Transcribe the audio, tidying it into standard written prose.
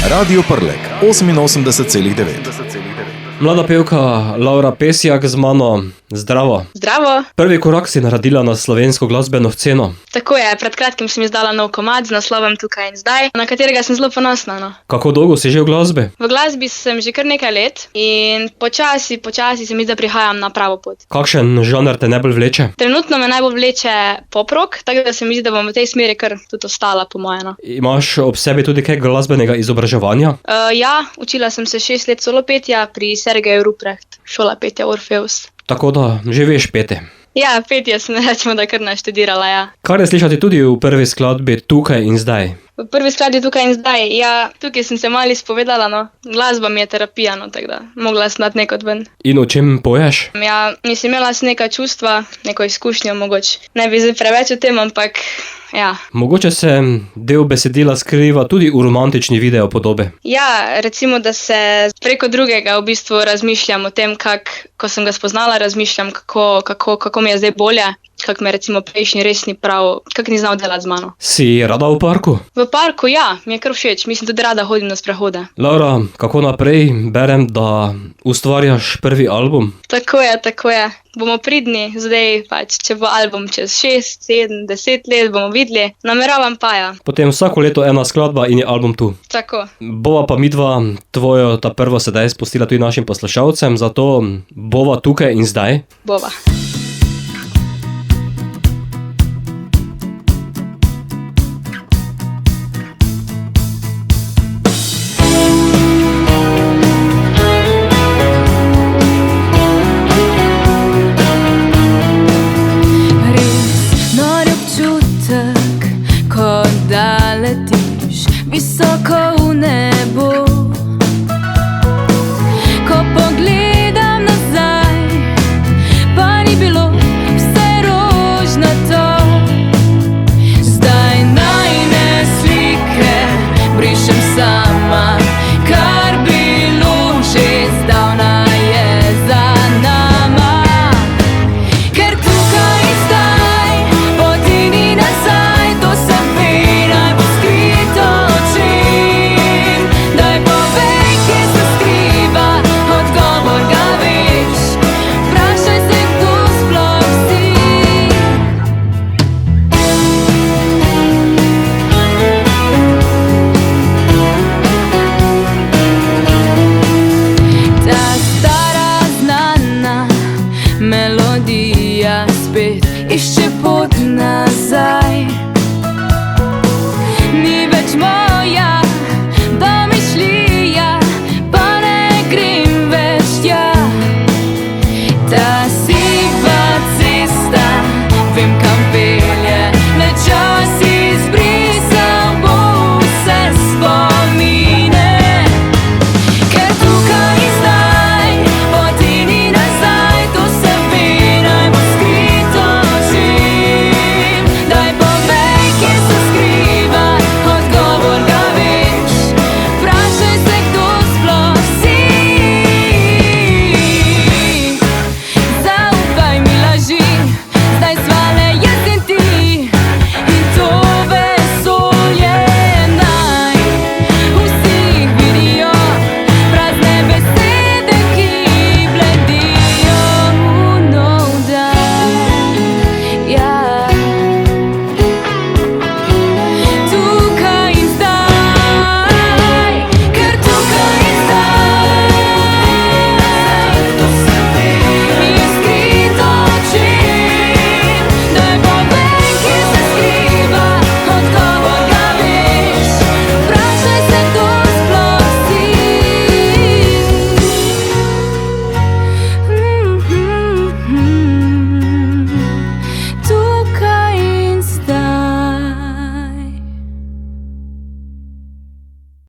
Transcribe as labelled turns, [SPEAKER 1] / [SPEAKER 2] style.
[SPEAKER 1] Radio Prlek 88,9.
[SPEAKER 2] Mlada pevka Laura Pesjak z mano. Zdravo.
[SPEAKER 3] Zdravo.
[SPEAKER 2] Prvi korak si naredila na slovensko glasbeno sceno.
[SPEAKER 3] Tako je, pred kratkim sem izdala nov komad z naslovom Tukaj in zdaj, na katerega sem zelo ponosna. No.
[SPEAKER 2] Kako dolgo si že v glasbi?
[SPEAKER 3] V glasbi sem že kar nekaj let in počasi se mi zdi, da prihajam na pravo pot.
[SPEAKER 2] Kakšen žanr te najbolj vleče?
[SPEAKER 3] Trenutno me najbolj vleče pop-rock, tako da se mi zdi, da bom v tej smeri kar tudi ostala, po moje. No.
[SPEAKER 2] Imaš ob sebi tudi kaj glasbenega izobraževanja?
[SPEAKER 3] Ja, učila sem se 6 let solopetja pri Sergeju Ruprecht, šola petja Orfeus.
[SPEAKER 2] Tako da že veš peti.
[SPEAKER 3] Ja, petje sem rečemo, da kar naštudirala, ja.
[SPEAKER 2] Kar je slišati tudi v prvi skladbi Tukaj in zdaj?
[SPEAKER 3] V prvi skladbi Tukaj in zdaj, ja, tukaj sem se malo izpovedala, no. Glasba mi je terapija, no, tako da mogla sem dati nekaj ven.
[SPEAKER 2] In o čem poješ?
[SPEAKER 3] Ja, mislim, imela sem neka čustva, neko izkušnjo mogoče. Ne bi zdaj preveč o tem, ampak ja.
[SPEAKER 2] Mogoče se del besedila skriva tudi v romantični video podobi.
[SPEAKER 3] Ja, recimo, da se preko drugega v bistvu razmišljam o tem, ko sem ga spoznala, razmišljam, kako mi je zdaj bolje, kako me recimo prejšnji res ni prav, kako ni znal delati z mano.
[SPEAKER 2] Si rada v parku?
[SPEAKER 3] V parku, ja, mi je kar všeč, mislim, tudi rada hodim na sprehode.
[SPEAKER 2] Laura, kako naprej? Berem, da ustvarjaš prvi album.
[SPEAKER 3] Tako je. Bomo pridni, zdaj pač, če bo album čez 6, 7, 10 let, bomo videli. Nameravam pa, ja.
[SPEAKER 2] Potem vsako leto ena skladba in je album tu.
[SPEAKER 3] Tako.
[SPEAKER 2] Bova pa midva tvojo ta prvo sedaj spustila tudi našim poslušalcem, zato bova tukaj in zdaj.
[SPEAKER 3] Bova.
[SPEAKER 4] Visoko v nebu.